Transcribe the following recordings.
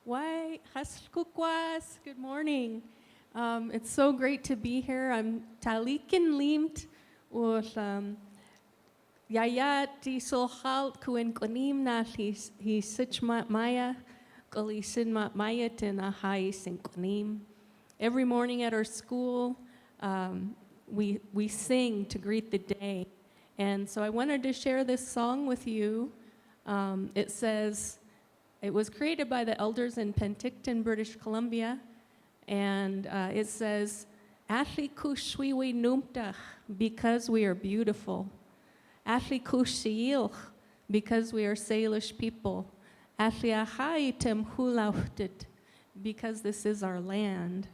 Why, Haskukwas, good morning. It's so great to be here. I'm Talikin Limt with Yayat di Solhalt Kuen Konim na he sich Maya, Galisin Maya Tina Hai Sinkonim. Every morning at our school, we sing to greet the day. And so I wanted to share this song with you. It says, it was created by the elders in Penticton, British Columbia, and it says, Ashli kushwiwi numtach, because we are beautiful. Ashli kushiyilch, because we are Salish people. Ashli ahai tem hulauchtet, because this is our land.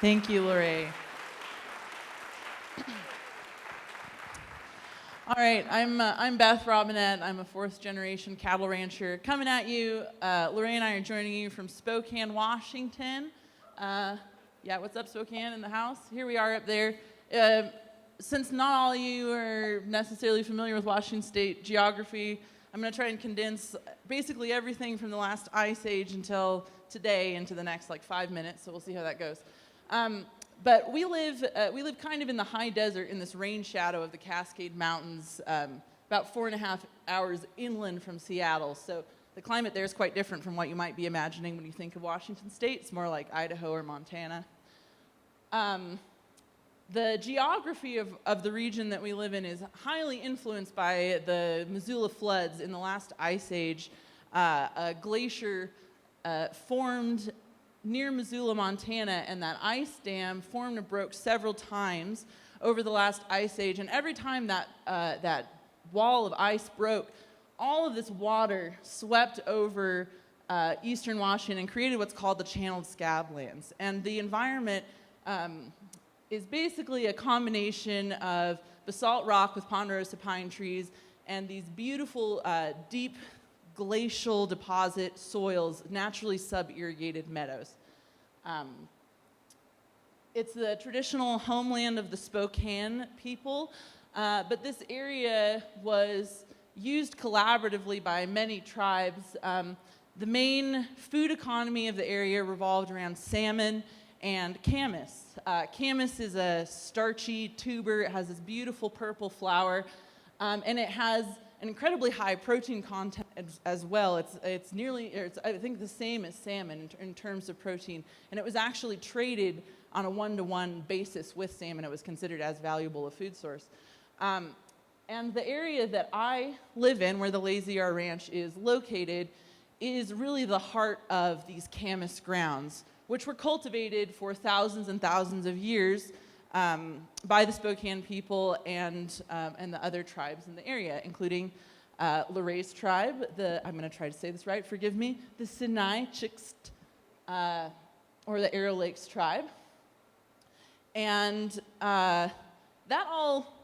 Thank you, LaRae. All right, I'm Beth Robinette. I'm a fourth-generation cattle rancher coming at you. LaRae and I are joining you from Spokane, Washington. Yeah, what's up, Spokane in the house? Here we are up there. Since not all of you are necessarily familiar with Washington State geography, I'm going to try and condense basically everything from the last ice age until today into the next 5 minutes, so we'll see how that goes. But we live kind of in the high desert in this rain shadow of the Cascade Mountains, about 4.5 hours inland from Seattle. So the climate there is quite different from what you might be imagining when you think of Washington State. It's more like Idaho or Montana. The geography of the region that we live in is highly influenced by the Missoula floods in the last ice age. A glacier formed near Missoula, Montana, and that ice dam formed and broke several times over the last ice age. And every time that wall of ice broke, all of this water swept over eastern Washington and created what's called the channeled scablands. And the environment is basically a combination of basalt rock with ponderosa pine trees and these beautiful deep glacial deposit soils, naturally sub-irrigated meadows. It's the traditional homeland of the Spokane people, but this area was used collaboratively by many tribes. The main food economy of the area revolved around salmon and camas. Camas is a starchy tuber. It has this beautiful purple flower, and it has an incredibly high protein content as well. It's I think the same as salmon in terms of protein, and it was actually traded on a one-to-one basis with salmon. It was considered as valuable a food source. And the area that I live in, where the Lazy R Ranch is located, is really the heart of these camas grounds, which were cultivated for thousands and thousands of years by the Spokane people and the other tribes in the area, including LaRae's tribe, I'm going to try to say this right, forgive me, the Sinai Chicst, or the Arrow Lakes tribe. And that all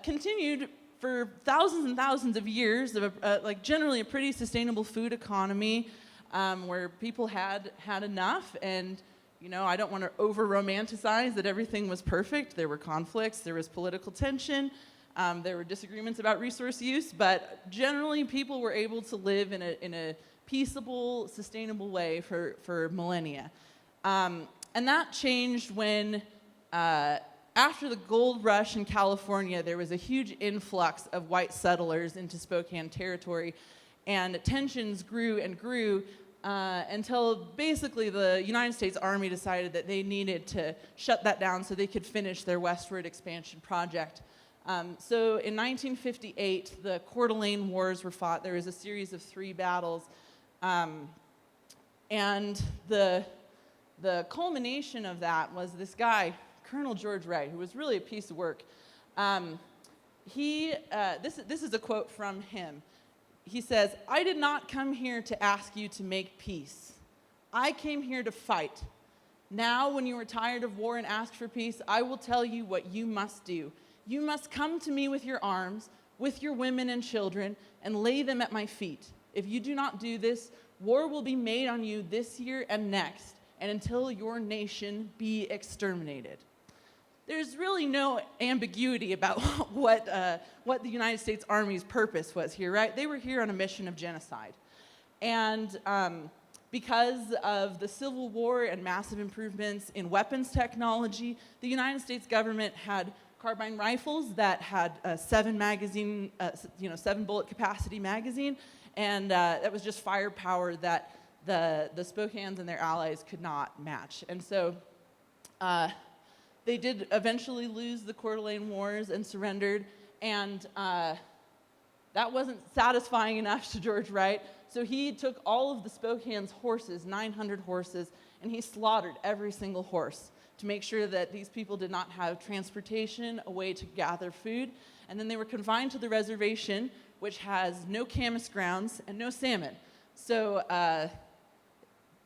continued for thousands and thousands of years of generally a pretty sustainable food economy where people had enough. And I don't want to over-romanticize that everything was perfect. There were conflicts, there was political tension, there were disagreements about resource use, but generally people were able to live in a peaceable, sustainable way for millennia. And that changed when, after the gold rush in California, there was a huge influx of white settlers into Spokane territory, and tensions grew and grew until basically the United States Army decided that they needed to shut that down so they could finish their westward expansion project. So in 1958, the Coeur d'Alene Wars were fought. There was a series of 3 battles. And the culmination of that was this guy, Colonel George Wright, who was really a piece of work. This is a quote from him. He says, "I did not come here to ask you to make peace. I came here to fight. Now, when you are tired of war and ask for peace, I will tell you what you must do. You must come to me with your arms, with your women and children, and lay them at my feet. If you do not do this, war will be made on you this year and next, and until your nation be exterminated." There's really no ambiguity about what the United States Army's purpose was here, right? They were here on a mission of genocide. And because of the Civil War and massive improvements in weapons technology, the United States government had carbine rifles that had a 7-bullet capacity magazine, and that was just firepower that the Spokanes and their allies could not match. And so they did eventually lose the Coeur d'Alene Wars and surrendered, and that wasn't satisfying enough to George Wright, so he took all of the Spokane's horses, 900 horses, and he slaughtered every single horse to make sure that these people did not have transportation, a way to gather food, and then they were confined to the reservation, which has no camas grounds and no salmon. So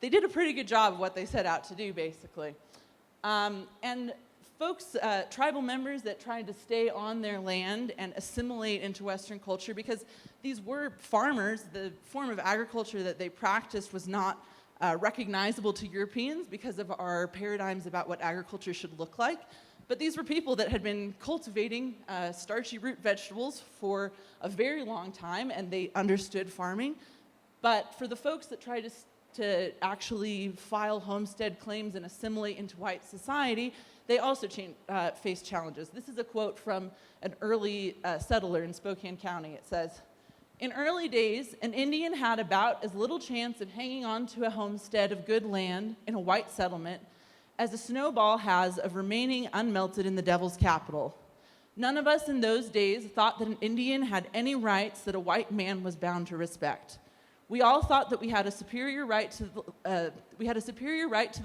they did a pretty good job of what they set out to do, basically. And folks, tribal members that tried to stay on their land and assimilate into Western culture, because these were farmers, the form of agriculture that they practiced was not recognizable to Europeans because of our paradigms about what agriculture should look like. But these were people that had been cultivating starchy root vegetables for a very long time, and they understood farming. But for the folks that tried to actually file homestead claims and assimilate into white society, they also faced challenges. This is a quote from an early settler in Spokane County. It says, "In early days, an Indian had about as little chance of hanging on to a homestead of good land in a white settlement as a snowball has of remaining unmelted in the devil's capital. None of us in those days thought that an Indian had any rights that a white man was bound to respect. We all thought that we had a superior right to the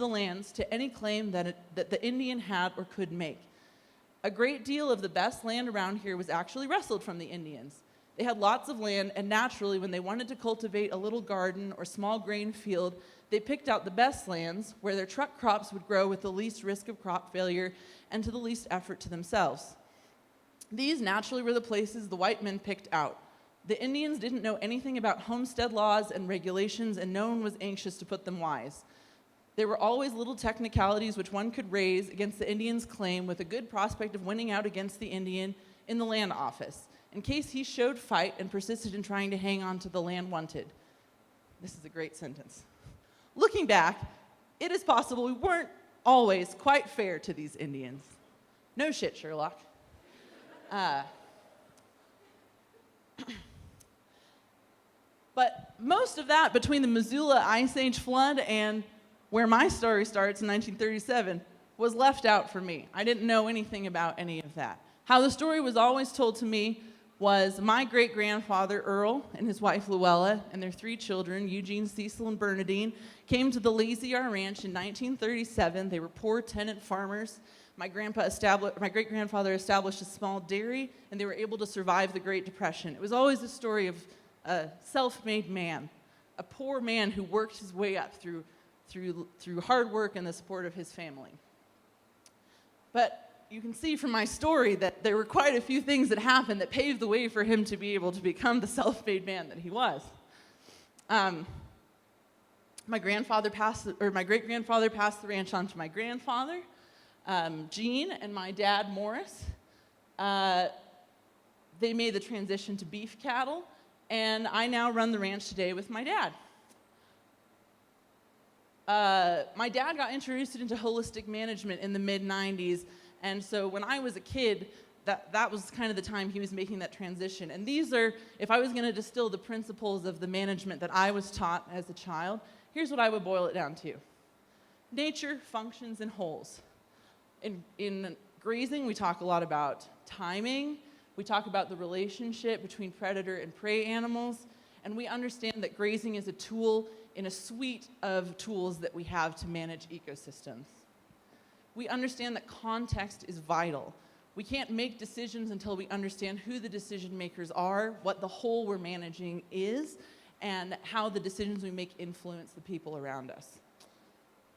lands to any claim that the Indian had or could make. A great deal of the best land around here was actually wrestled from the Indians. They had lots of land, and naturally, when they wanted to cultivate a little garden or small grain field, they picked out the best lands where their truck crops would grow with the least risk of crop failure and to the least effort to themselves. These naturally were the places the white men picked out. The Indians didn't know anything about homestead laws and regulations, and no one was anxious to put them wise. There were always little technicalities which one could raise against the Indian's claim with a good prospect of winning out against the Indian in the land office. in case he showed fight and persisted in trying to hang on to the land wanted. This is a great sentence. Looking back, it is possible we weren't always quite fair to these Indians. No shit, Sherlock. But most of that, between the Missoula Ice Age flood and where my story starts in 1937, was left out for me. I didn't know anything about any of that. How the story was always told to me was my great-grandfather, Earl, and his wife, Luella, and their 3 children, Eugene, Cecil, and Bernadine, came to the Lazy R Ranch in 1937. They were poor tenant farmers. My great-grandfather established a small dairy, and they were able to survive the Great Depression. It was always a story of a self-made man, a poor man who worked his way up through hard work and the support of his family. But you can see from my story that there were quite a few things that happened that paved the way for him to be able to become the self-made man that he was. My great-grandfather passed the ranch on to my grandfather, Gene, and my dad, Morris. They made the transition to beef cattle, and I now run the ranch today with my dad. My dad got introduced into holistic management in the mid-90s, and so when I was a kid, that was kind of the time he was making that transition. And these are, if I was going to distill the principles of the management that I was taught as a child, here's what I would boil it down to. Nature functions in wholes. In grazing, we talk a lot about timing. We talk about the relationship between predator and prey animals. And we understand that grazing is a tool in a suite of tools that we have to manage ecosystems. We understand that context is vital. We can't make decisions until we understand who the decision makers are, what the whole we're managing is, and how the decisions we make influence the people around us.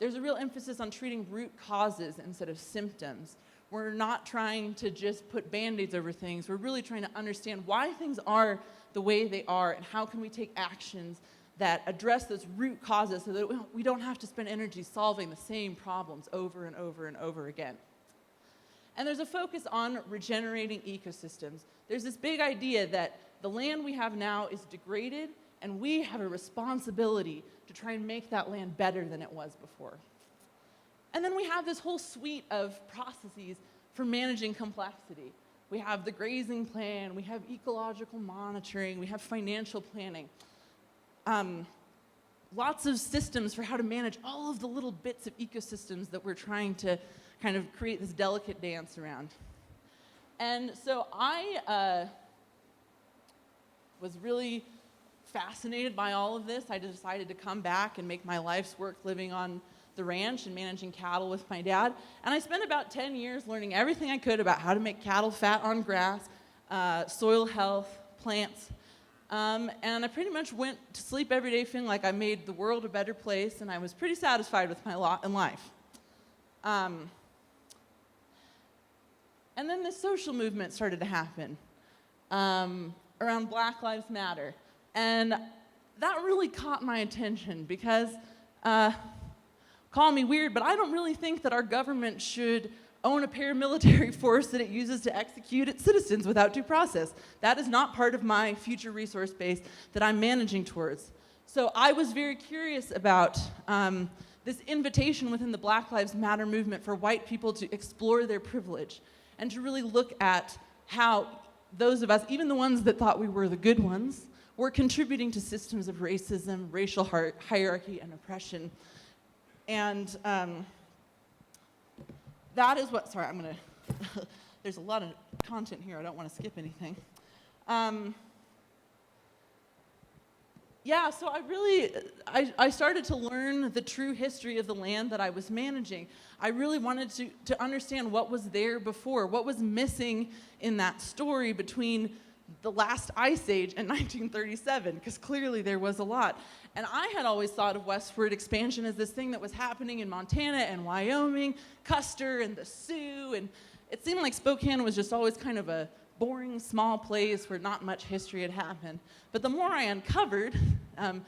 There's a real emphasis on treating root causes instead of symptoms. We're not trying to just put Band-Aids over things. We're really trying to understand why things are the way they are and how can we take actions that address those root causes so that we don't have to spend energy solving the same problems over and over and over again. And there's a focus on regenerating ecosystems. There's this big idea that the land we have now is degraded, and we have a responsibility to try and make that land better than it was before. And then we have this whole suite of processes for managing complexity. We have the grazing plan, we have ecological monitoring, we have financial planning. Lots of systems for how to manage all of the little bits of ecosystems that we're trying to kind of create this delicate dance around. And so I was really fascinated by all of this. I decided to come back and make my life's work living on the ranch and managing cattle with my dad. And I spent about 10 years learning everything I could about how to make cattle fat on grass, soil health, plants. And I pretty much went to sleep every day feeling like I made the world a better place, and I was pretty satisfied with my lot in life. And then this social movement started to happen around Black Lives Matter. And that really caught my attention because, call me weird, but I don't really think that our government should own a paramilitary force that it uses to execute its citizens without due process. That is not part of my future resource base that I'm managing towards. So I was very curious about this invitation within the Black Lives Matter movement for white people to explore their privilege and to really look at how those of us, even the ones that thought we were the good ones, were contributing to systems of racism, racial hierarchy, and oppression. And that is what, sorry, I'm going to, there's a lot of content here. I don't want to skip anything. Yeah, so I started to learn the true history of the land that I was managing. I really wanted to understand what was there before, what was missing in that story between the last ice age and 1937, because clearly there was a lot. And I had always thought of westward expansion as this thing that was happening in Montana and Wyoming, Custer and the Sioux, and it seemed like Spokane was just always kind of a boring, small place where not much history had happened. But the more I uncovered, and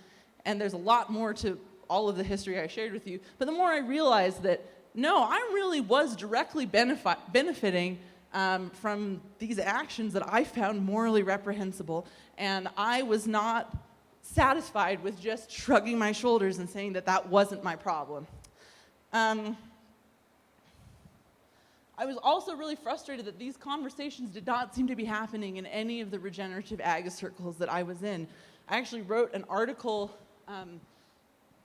there's a lot more to all of the history I shared with you, but the more I realized that, no, I really was directly benefiting from these actions that I found morally reprehensible, and I was not satisfied with just shrugging my shoulders and saying that that wasn't my problem. I was also really frustrated that these conversations did not seem to be happening in any of the regenerative ag circles that I was in. I actually wrote an article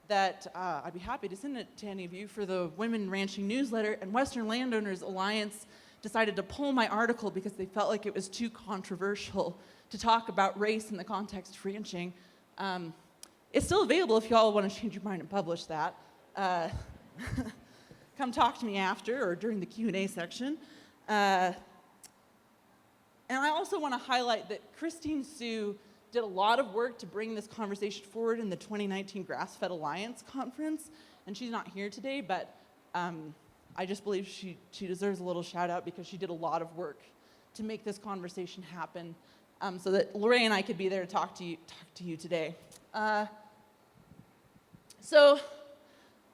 that I'd be happy to send it to any of you for the Women Ranching newsletter, and Western Landowners Alliance decided to pull my article because they felt like it was too controversial to talk about race in the context of ranching. It's still available if y'all want to change your mind and publish that. Come talk to me after or during the Q&A section. And I also want to highlight that Christine Sue did a lot of work to bring this conversation forward in the 2019 Grass-Fed Alliance conference, and she's not here today, but I just believe she deserves a little shout out because she did a lot of work to make this conversation happen, so that LaRae and I could be there to talk to you today. So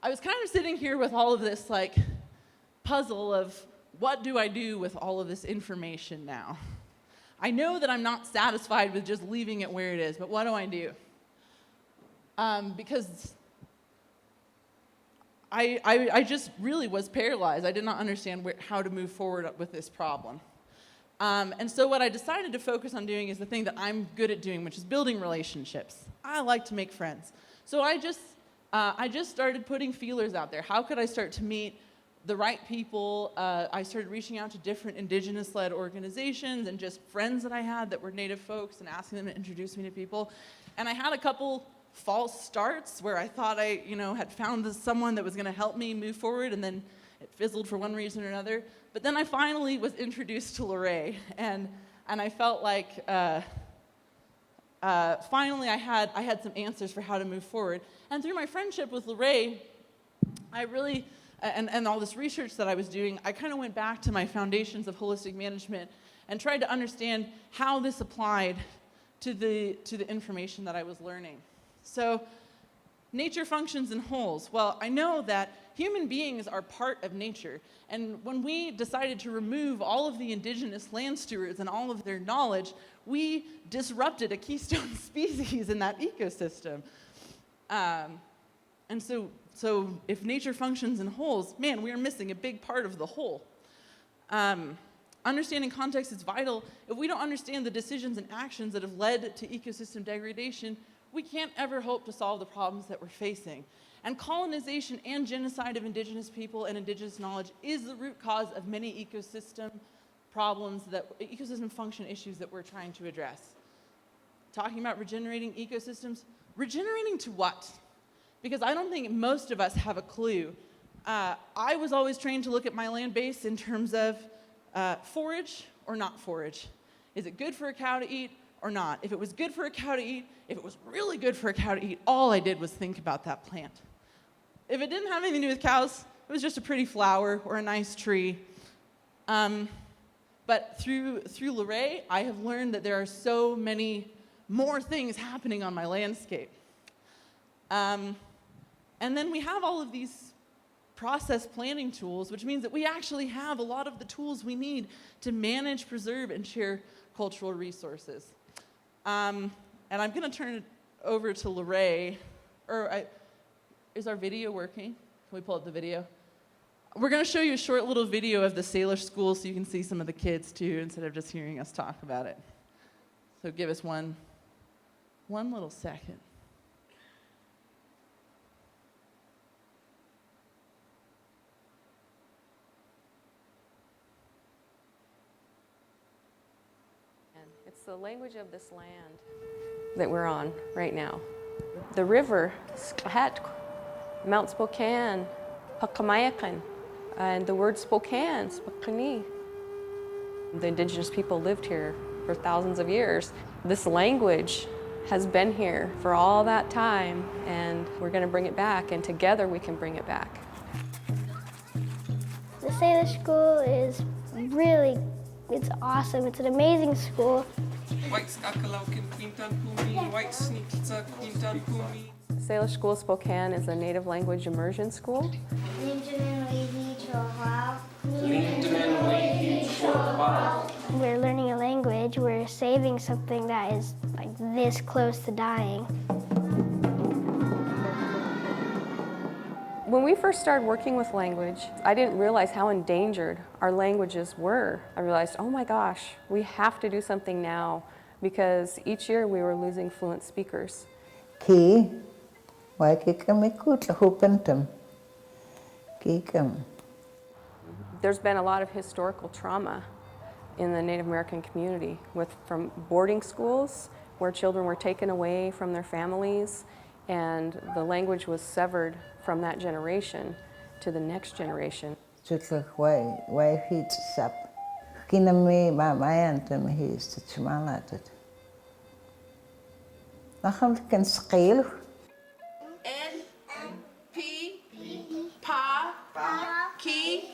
I was kind of sitting here with all of this like puzzle of what do I do with all of this information now? I know that I'm not satisfied with just leaving it where it is, but what do I do? Because I just really was paralyzed. I did not understand how to move forward with this problem. And so what I decided to focus on doing is the thing that I'm good at doing, which is building relationships. I like to make friends. So I just started putting feelers out there. How could I start to meet the right people? I started reaching out to different indigenous-led organizations and just friends that I had that were Native folks and asking them to introduce me to people. And I had a couple false starts where I thought I, had found someone that was going to help me move forward, and then it fizzled for one reason or another. But then I finally was introduced to LaRae, and I felt like finally I had some answers for how to move forward. And through my friendship with LaRae, I really, and all this research that I was doing, I kind of went back to my foundations of holistic management and tried to understand how this applied to the information that I was learning. So, nature functions in wholes. Well, I know that human beings are part of nature, and when we decided to remove all of the indigenous land stewards and all of their knowledge, we disrupted a keystone species in that ecosystem. And so if nature functions in wholes, man, we are missing a big part of the whole. Understanding context is vital. If we don't understand the decisions and actions that have led to ecosystem degradation, we can't ever hope to solve the problems that we're facing. And colonization and genocide of indigenous people and indigenous knowledge is the root cause of many ecosystem problems, ecosystem function issues that we're trying to address. Talking about regenerating ecosystems, regenerating to what? Because I don't think most of us have a clue. I was always trained to look at my land base in terms of forage or not forage. Is it good for a cow to eat or not? If it was good for a cow to eat, if it was really good for a cow to eat, all I did was think about that plant. If it didn't have anything to do with cows, it was just a pretty flower or a nice tree. But through LaRae, I have learned that there are so many more things happening on my landscape. And then we have all of these process planning tools, which means that we actually have a lot of the tools we need to manage, preserve, and share cultural resources. And I'm going to turn it over to LaRae. Is our video working? Can we pull up the video? We're going to show you a short little video of the Salish School so you can see some of the kids too, instead of just hearing us talk about it. So give us one little second. It's the language of this land that we're on right now. The river, Skahat, Mount Spokane, Pakamayakan, and the word Spokane, Spokane. The indigenous people lived here for thousands of years. This language has been here for all that time, and we're going to bring it back, and together we can bring it back. The Salish School is it's awesome. It's an amazing school. Salish School Spokane is a native language immersion school. We're learning a language, we're saving something that is like this close to dying. When we first started working with language, I didn't realize how endangered our languages were. I realized, oh my gosh, we have to do something now, because each year we were losing fluent speakers. Ki, why kikamikut hupentum. Kikam. There's been a lot of historical trauma in the Native American community, from boarding schools where children were taken away from their families, and the language was severed from that generation to the next generation. Chutlak why heat sap. Kinami mamayantum he's to chmalated. Nachal kan scale. N, P, Pa, Ki,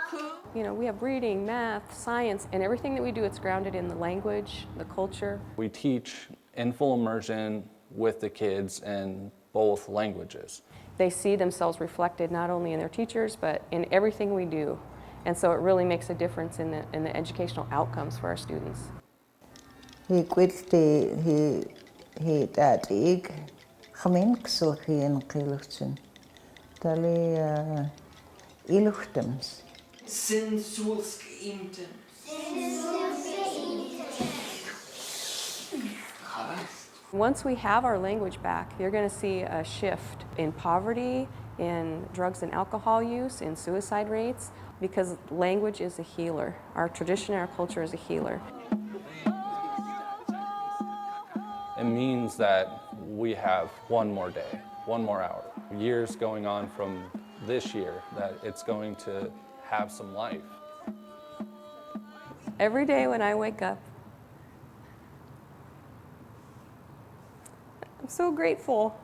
Ku. You know, we have reading, math, science, and everything that we do, it's grounded in the language, the culture. We teach in full immersion with the kids in both languages. They see themselves reflected not only in their teachers, but in everything we do. And so it really makes a difference in the educational outcomes for our students. He datig. Geminksel geen kiluchten. Tali iluchtums. Sinsulskeimten. Once we have our language back, you're going to see a shift in poverty, in drugs and alcohol use, in suicide rates, because language is a healer. Our tradition and our culture is a healer. It means that we have one more day, one more hour, years going on from this year, that it's going to have some life. Every day when I wake up, I'm so grateful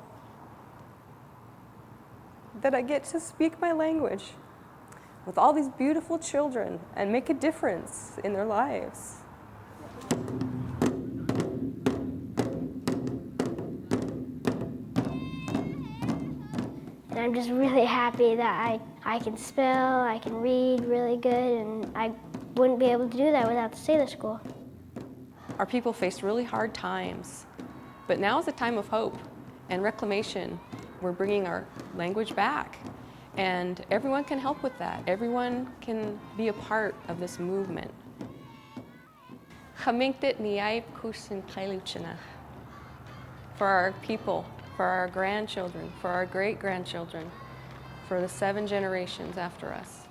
that I get to speak my language with all these beautiful children and make a difference in their lives. And I'm just really happy that I can spell, I can read really good, and I wouldn't be able to do that without the Salish School. Our people faced really hard times, but now is a time of hope and reclamation. We're bringing our language back, and everyone can help with that. Everyone can be a part of this movement. For our people, for our grandchildren, for our great-grandchildren, for the 7 generations after us.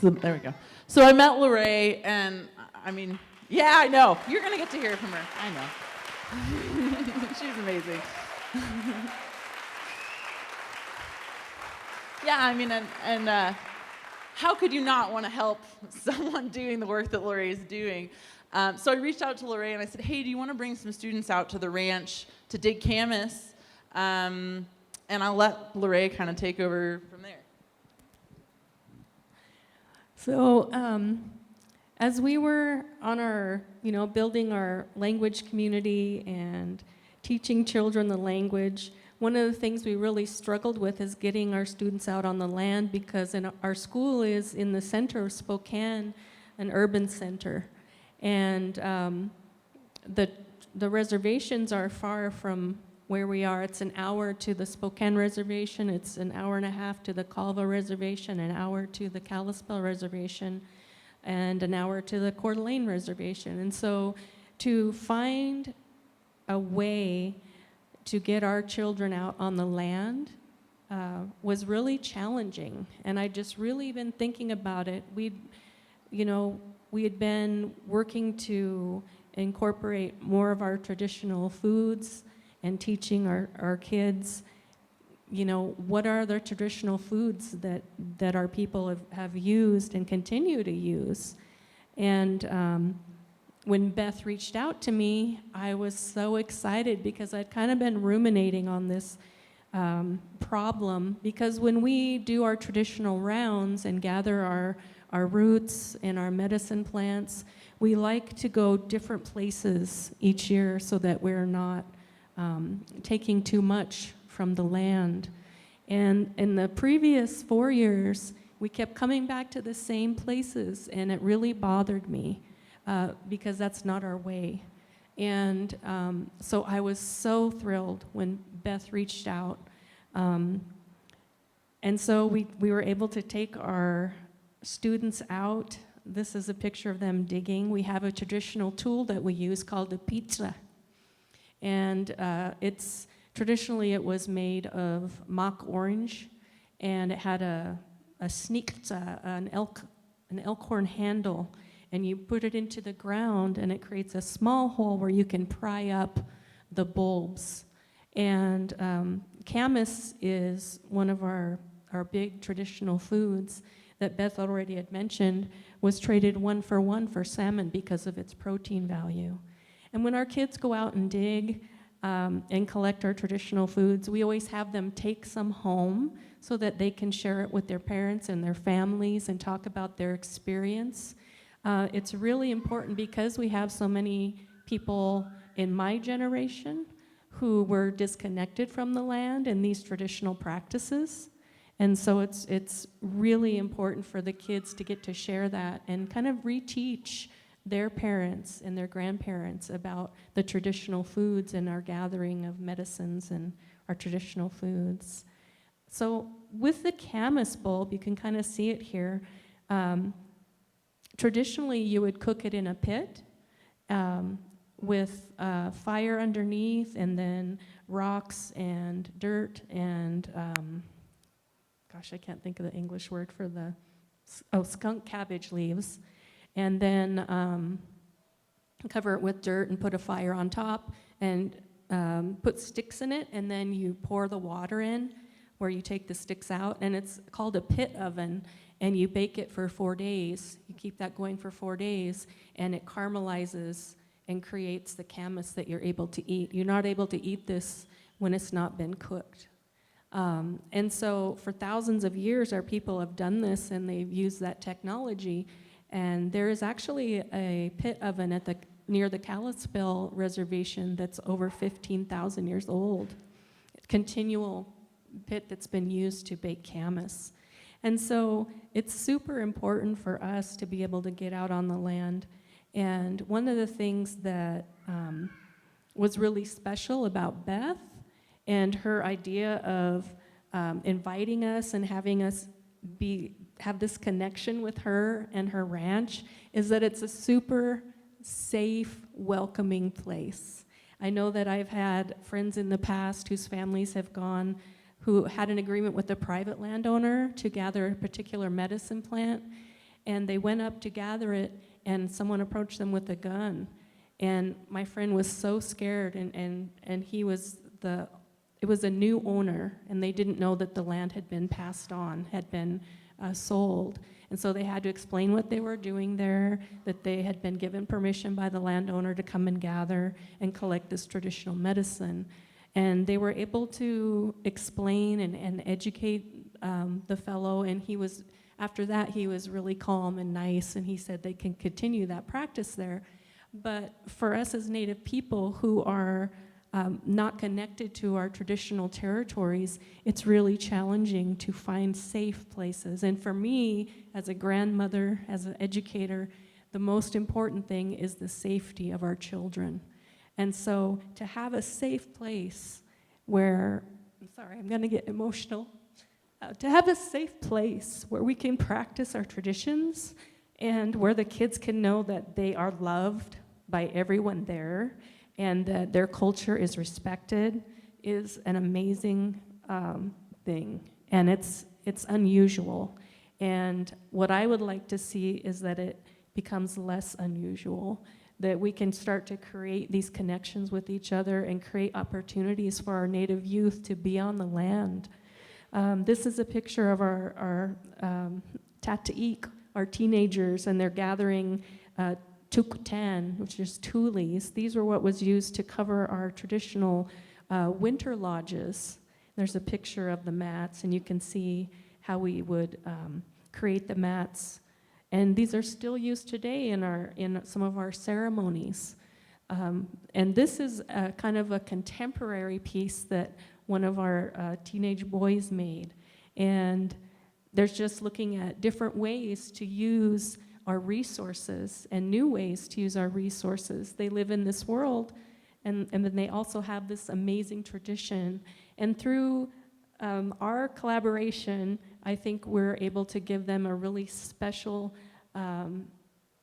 There we go. So I met LaRae, and I mean, yeah, I know. You're going to get to hear from her. I know. She's amazing. Yeah, I mean, and how could you not want to help someone doing the work that LaRae is doing? So I reached out to LaRae, and I said, hey, do you want to bring some students out to the ranch to dig camas? And I'll let LaRae kind of take over from there. So as we were on our, building our language community and teaching children the language, one of the things we really struggled with is getting our students out on the land, because our school is in the center of Spokane, an urban center. And the reservations are far from where we are. It's an hour to the Spokane Reservation, it's an hour and a half to the Colville Reservation, an hour to the Kalispell Reservation, and an hour to the Coeur d'Alene Reservation. And so to find a way to get our children out on the land was really challenging. And I just really been thinking about it. We had been working to incorporate more of our traditional foods and teaching our kids, what are the traditional foods that our people have used and continue to use. And when Beth reached out to me, I was so excited because I'd kind of been ruminating on this problem, because when we do our traditional rounds and gather our roots and our medicine plants, we like to go different places each year so that we're not taking too much from the land. And in the previous 4 years, we kept coming back to the same places, and it really bothered me because that's not our way. And so I was so thrilled when Beth reached out. And so we were able to take our students out. This is a picture of them digging. We have a traditional tool that we use called a pizza. And traditionally it was made of mock orange, and it had an elkhorn handle, and you put it into the ground and it creates a small hole where you can pry up the bulbs. And camas is one of our big traditional foods that Beth already had mentioned, was traded 1-for-1 for salmon because of its protein value. And when our kids go out and dig and collect our traditional foods, we always have them take some home so that they can share it with their parents and their families and talk about their experience. It's really important because we have so many people in my generation who were disconnected from the land and these traditional practices. And so it's really important for the kids to get to share that and kind of reteach their parents and their grandparents about the traditional foods and our gathering of medicines and our traditional foods. So with the camas bulb, you can kind of see it here. Traditionally, you would cook it in a pit with fire underneath, and then rocks and dirt and gosh, I can't think of the English word for skunk cabbage leaves. And then cover it with dirt and put a fire on top and put sticks in it, and then you pour the water in where you take the sticks out, and it's called a pit oven, and you bake it for 4 days. You keep that going for 4 days, and it caramelizes and creates the camas that you're able to eat. You're not able to eat this when it's not been cooked. And so for thousands of years, our people have done this, and they've used that technology. And there is actually a pit oven near the Kalispell Reservation that's over 15,000 years old. Continual pit that's been used to bake camas. And so it's super important for us to be able to get out on the land. And one of the things that was really special about Beth and her idea of inviting us and having us have this connection with her and her ranch is that it's a super safe, welcoming place. I know that I've had friends in the past whose families have gone, who had an agreement with a private landowner to gather a particular medicine plant, and they went up to gather it, and someone approached them with a gun. And my friend was so scared, and it was a new owner, and they didn't know that the land had been passed on, had been sold. And so they had to explain what they were doing there, that they had been given permission by the landowner to come and gather and collect this traditional medicine. And they were able to explain and educate the fellow, and after that, he was really calm and nice, and he said they can continue that practice there. But for us as Native people who are not connected to our traditional territories, it's really challenging to find safe places. And for me, as a grandmother, as an educator, the most important thing is the safety of our children. And so to have a safe place where, I'm going to get emotional, to have a safe place where we can practice our traditions and where the kids can know that they are loved by everyone there and that their culture is respected is an amazing thing. And it's unusual. And what I would like to see is that it becomes less unusual, that we can start to create these connections with each other and create opportunities for our Native youth to be on the land. This is a picture of our Tataik, our teenagers, and they're gathering tukutan, which is tules. These were what was used to cover our traditional winter lodges. There's a picture of the mats, and you can see how we would create the mats. And these are still used today in some of our ceremonies. And this is kind of a contemporary piece that one of our teenage boys made. And there's just looking at different ways to use our resources and new ways to use our resources. They live in this world, and then they also have this amazing tradition. And through our collaboration, I think we're able to give them a really special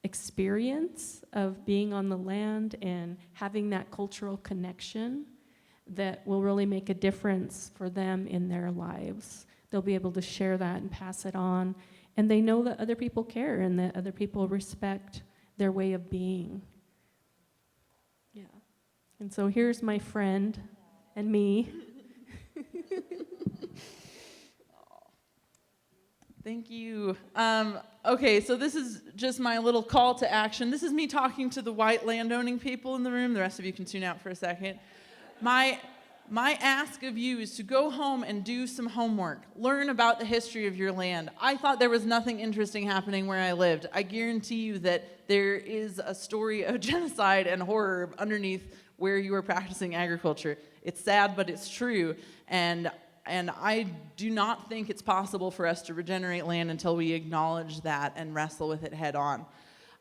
experience of being on the land and having that cultural connection that will really make a difference for them in their lives. They'll be able to share that and pass it on. And they know that other people care and that other people respect their way of being. Yeah. And so here's my friend and me. Thank you. Okay, so this is just my little call to action. This is me talking to the white landowning people in the room. The rest of you can tune out for a second. My ask of you is to go home and do some homework. Learn about the history of your land. I thought there was nothing interesting happening where I lived. I guarantee you that there is a story of genocide and horror underneath where you are practicing agriculture. It's sad, but it's true. And I do not think it's possible for us to regenerate land until we acknowledge that and wrestle with it head on.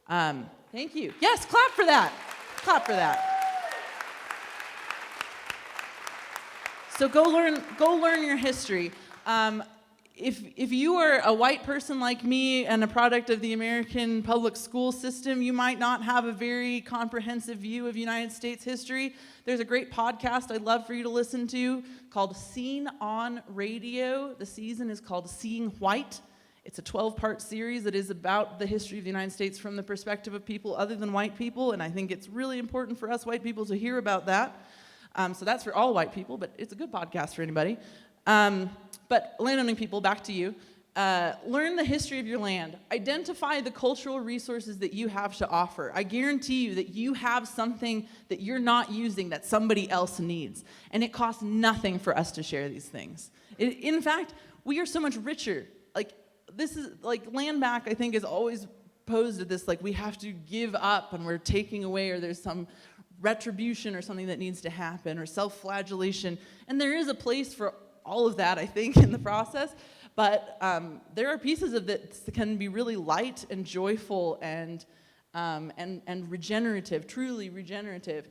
Thank you. Yes, clap for that. Clap for that. So go learn your history. If you are a white person like me and a product of the American public school system, you might not have a very comprehensive view of United States history. There's a great podcast I'd love for you to listen to called Seen on Radio. The season is called Seeing White. It's a 12-part series that is about the history of the United States from the perspective of people other than white people, and I think it's really important for us white people to hear about that. So that's for all white people, but it's a good podcast for anybody. But landowning people, back to you. Learn the history of your land. Identify the cultural resources that you have to offer. I guarantee you that you have something that you're not using that somebody else needs. And it costs nothing for us to share these things. In fact, we are so much richer. This is, land back, I think, is always posed at this, we have to give up and we're taking away, or there's some retribution or something that needs to happen, or self-flagellation. And there is a place for all of that, I think, in the process. But there are pieces of it that can be really light and joyful and regenerative, truly regenerative.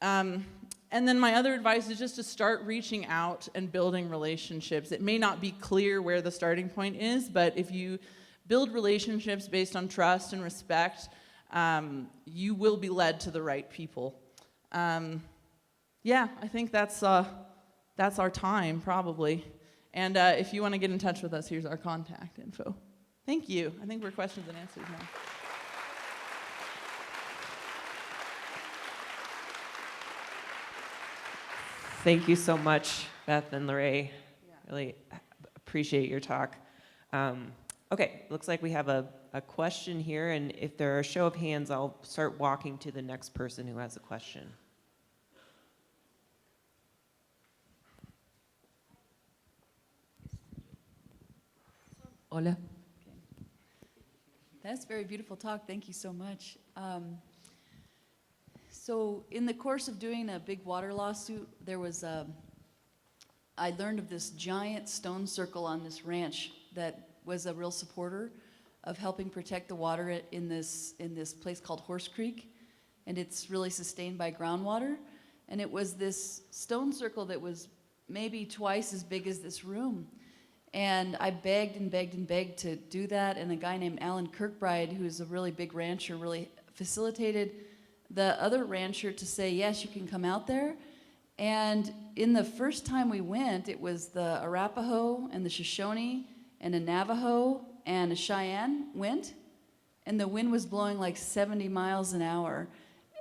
And then my other advice is just to start reaching out and building relationships. It may not be clear where the starting point is, but if you build relationships based on trust and respect, you will be led to the right people. Yeah, I think that's our time, probably. And if you want to get in touch with us, here's our contact info. Thank you. I think we're questions and answers now. Thank you so much, Beth and LaRae. Really appreciate your talk. Okay, looks like we have a question here, and if there are a show of hands, I'll start walking to the next person who has a question. Hola. That's a very beautiful talk. Thank you so much. So in the course of doing a big water lawsuit, there was I learned of this giant stone circle on this ranch that was a real supporter of helping protect the water in this place called Horse Creek, and it's really sustained by groundwater. And it was this stone circle that was maybe twice as big as this room. And I begged and begged and begged to do that, and a guy named Alan Kirkbride, who's a really big rancher, really facilitated the other rancher to say, yes, you can come out there. And in the first time we went, it was the Arapaho and the Shoshone and a Navajo and a Cheyenne went, and the wind was blowing like 70 miles an hour,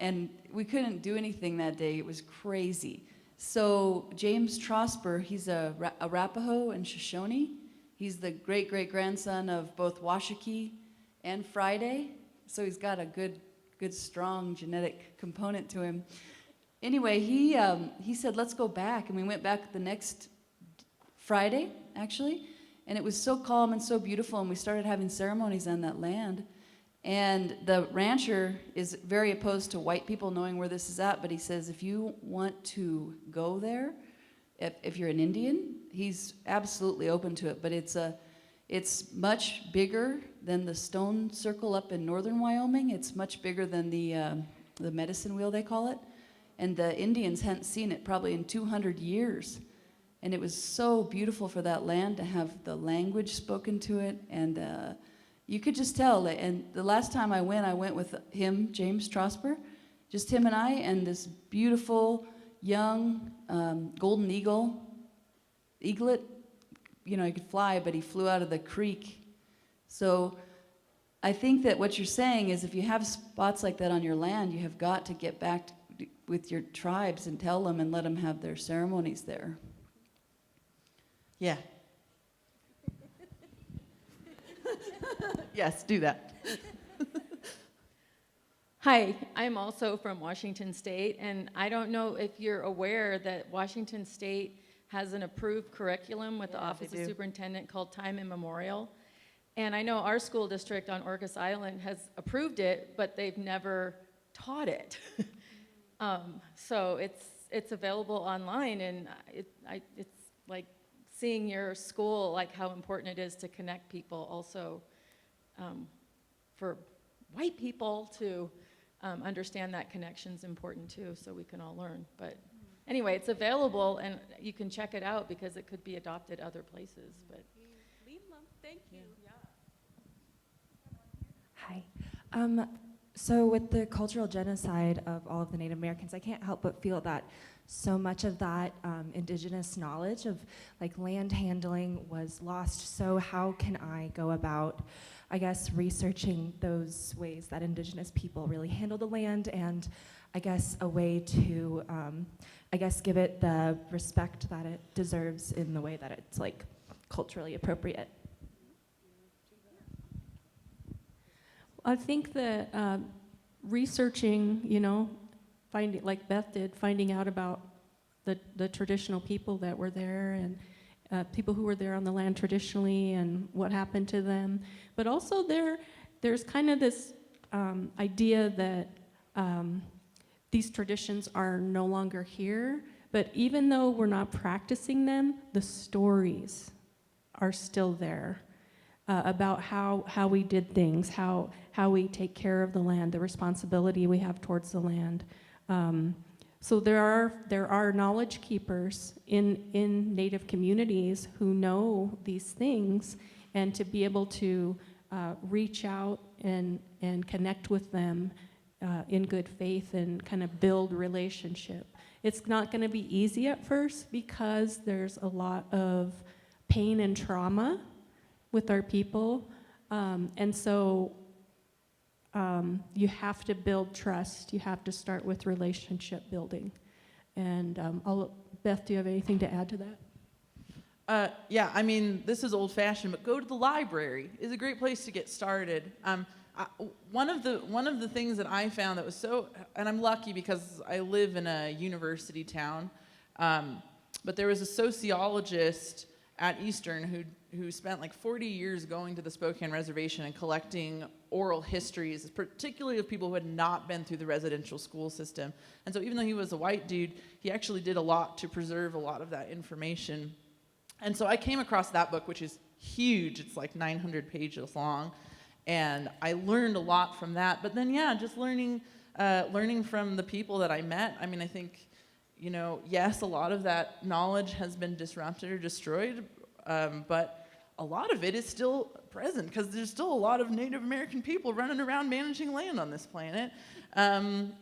and we couldn't do anything that day. It was crazy. So James Trosper, he's a Arapaho and Shoshone. He's the great-great-grandson of both Washakie and Friday, so he's got a good, strong genetic component to him. Anyway, he said, let's go back, and we went back the next Friday, actually, and it was so calm and so beautiful, and we started having ceremonies on that land. And the rancher is very opposed to white people knowing where this is at, but he says, if you want to go there, if you're an Indian, he's absolutely open to it. But it's much bigger than the stone circle up in northern Wyoming. It's much bigger than the medicine wheel, they call it. And the Indians hadn't seen it probably in 200 years. And it was so beautiful for that land to have the language spoken to it. And you could just tell. And the last time I went with him, James Strasper, just him and I, and this beautiful young golden eaglet. You know, he could fly, but he flew out of the creek. So I think that what you're saying is if you have spots like that on your land, you have got to get back with your tribes and tell them and let them have their ceremonies there. Yeah. Yes, do that. Hi, I'm also from Washington State, and I don't know if you're aware that Washington State has an approved curriculum with the Office of Superintendent called Time Immemorial. And I know our school district on Orcas Island has approved it, but they've never taught it. So it's available online, and it's like seeing your school, like how important it is to connect people also for white people to understand that connection's important too, so we can all learn. But anyway, it's available, and you can check it out because it could be adopted other places. But Thank you. Hi. So with the cultural genocide of all of the Native Americans, I can't help but feel that so much of that indigenous knowledge of like land handling was lost. So how can I go about, I guess, researching those ways that indigenous people really handle the land, and I guess a way to, I guess, give it the respect that it deserves in the way that it's like culturally appropriate? I think that researching, you know, finding, like Beth did, finding out about the traditional people that were there, and people who were there on the land traditionally and what happened to them. But also there's kind of this idea that these traditions are no longer here, but even though we're not practicing them, the stories are still there. About how we did things, how we take care of the land, the responsibility we have towards the land. So there are knowledge keepers in Native communities who know these things, and to be able to reach out and connect with them in good faith and kind of build relationship. It's not going to be easy at first because there's a lot of pain and trauma with our people, and so you have to build trust. You have to start with relationship building. And Beth, do you have anything to add to that? Yeah, I mean, this is old-fashioned, but go to the library is a great place to get started. One of the things that I found that was so, and I'm lucky because I live in a university town, but there was a sociologist at Eastern who spent like 40 years going to the Spokane Reservation and collecting oral histories, particularly of people who had not been through the residential school system. And so even though he was a white dude, he actually did a lot to preserve a lot of that information. And so I came across that book, which is huge. It's like 900 pages long. And I learned a lot from that. But then, yeah, just learning from the people that I met. I mean, I think, you know, yes, a lot of that knowledge has been disrupted or destroyed, but a lot of it is still present because there's still a lot of Native American people running around managing land on this planet. And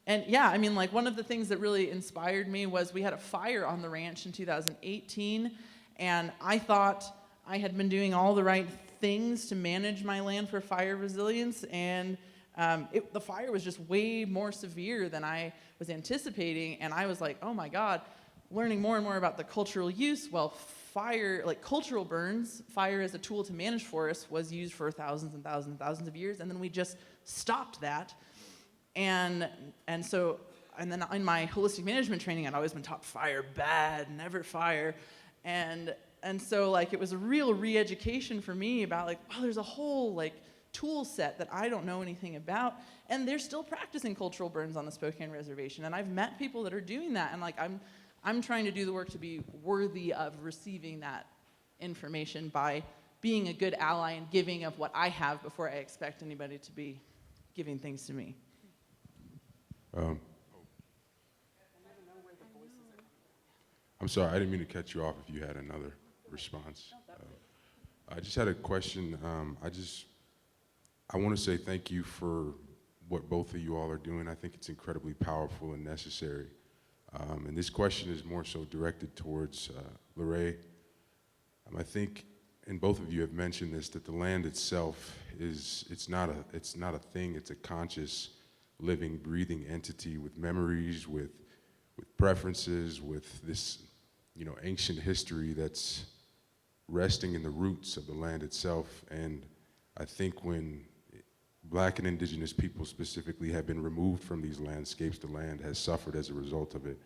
yeah, I mean, like one of the things that really inspired me was we had a fire on the ranch in 2018, and I thought I had been doing all the right things to manage my land for fire resilience, and the fire was just way more severe than I was anticipating, and I was like, oh my God, learning more and more about the cultural use. Well, fire, like cultural burns, fire as a tool to manage forests was used for thousands and thousands and thousands of years, and then we just stopped that. And then in my holistic management training, I'd always been taught fire bad, never fire. And so like it was a real re-education for me about like, wow, there's a whole like tool set that I don't know anything about, and they're still practicing cultural burns on the Spokane Reservation, and I've met people that are doing that, and like I'm trying to do the work to be worthy of receiving that information by being a good ally and giving of what I have before I expect anybody to be giving things to me. I'm sorry, I didn't mean to cut you off if you had another response. I just had a question. I want to say thank you for what both of you all are doing. I think it's incredibly powerful and necessary. And this question is more so directed towards LaRae. I think, and both of you have mentioned this, that the land itself it's not a thing, it's a conscious, living, breathing entity with memories, with preferences, with this, ancient history that's resting in the roots of the land itself. And I think when Black and Indigenous people specifically have been removed from these landscapes, the land has suffered as a result of it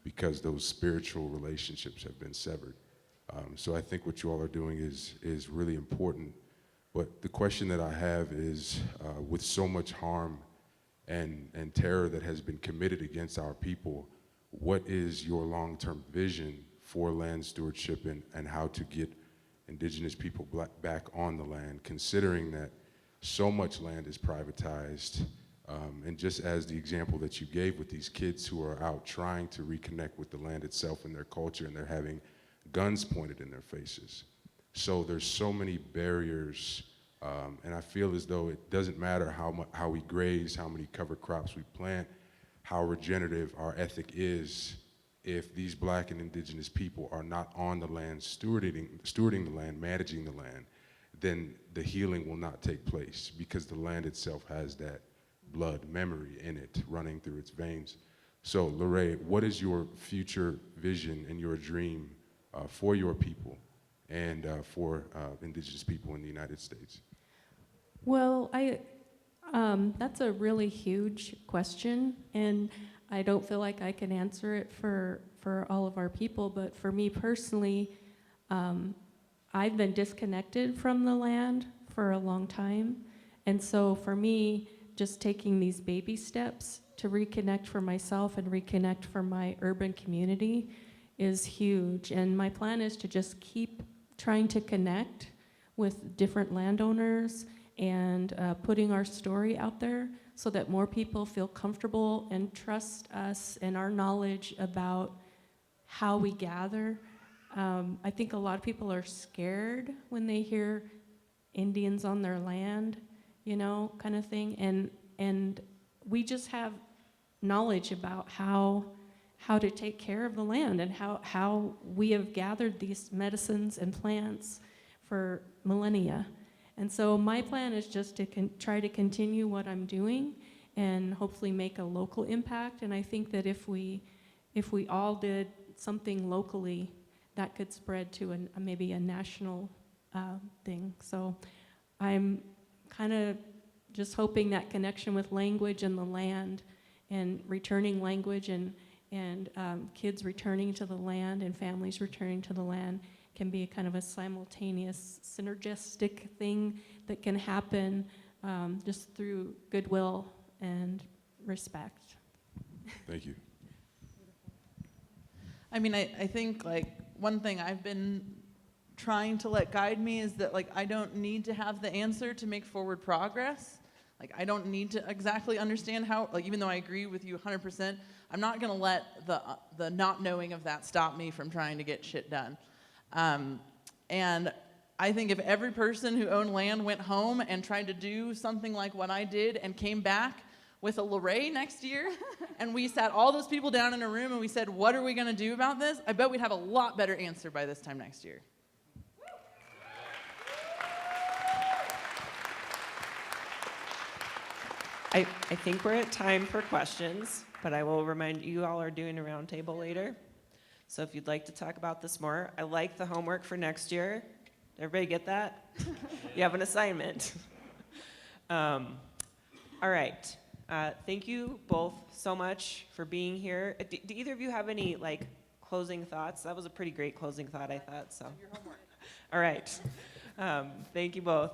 because those spiritual relationships have been severed. So I think what you all are doing is really important. But the question that I have is, with so much harm and terror that has been committed against our people, what is your long-term vision for land stewardship and how to get Indigenous people back on the land, considering that so much land is privatized? And just as the example that you gave with these kids who are out trying to reconnect with the land itself and their culture, and they're having guns pointed in their faces. So there's so many barriers, and I feel as though it doesn't matter how we graze, how many cover crops we plant, how regenerative our ethic is, if these Black and Indigenous people are not on the land, stewarding the land, managing the land, then the healing will not take place, because the land itself has that blood memory in it running through its veins. So LaRae, what is your future vision and your dream for your people and for Indigenous people in the United States? Well, that's a really huge question, and I don't feel like I can answer it for all of our people, but for me personally, I've been disconnected from the land for a long time, and so for me, just taking these baby steps to reconnect for myself and reconnect for my urban community is huge. And my plan is to just keep trying to connect with different landowners and putting our story out there so that more people feel comfortable and trust us and our knowledge about how we gather. I think a lot of people are scared when they hear Indians on their land, kind of thing. And we just have knowledge about how to take care of the land and how we have gathered these medicines and plants for millennia. And so my plan is just to try to continue what I'm doing and hopefully make a local impact. And I think that if we all did something locally, that could spread to maybe a national thing. So I'm kind of just hoping that connection with language and the land and returning language and kids returning to the land and families returning to the land can be a kind of a simultaneous synergistic thing that can happen just through goodwill and respect. Thank you. I mean, I think one thing I've been trying to let guide me is that I don't need to have the answer to make forward progress. I don't need to exactly understand how, even though I agree with you 100%, I'm not gonna let the not knowing of that stop me from trying to get shit done. And I think if every person who owned land went home and tried to do something like what I did and came back with a LaRae next year, and we sat all those people down in a room and we said, what are we gonna do about this? I bet we'd have a lot better answer by this time next year. I think we're at time for questions, but I will remind you all are doing a roundtable later. So if you'd like to talk about this more, I like the homework for next year. Everybody get that? You have an assignment. All right. Thank you both so much for being here. Do either of you have any closing thoughts? That was a pretty great closing thought, I thought. So. All right. Thank you both.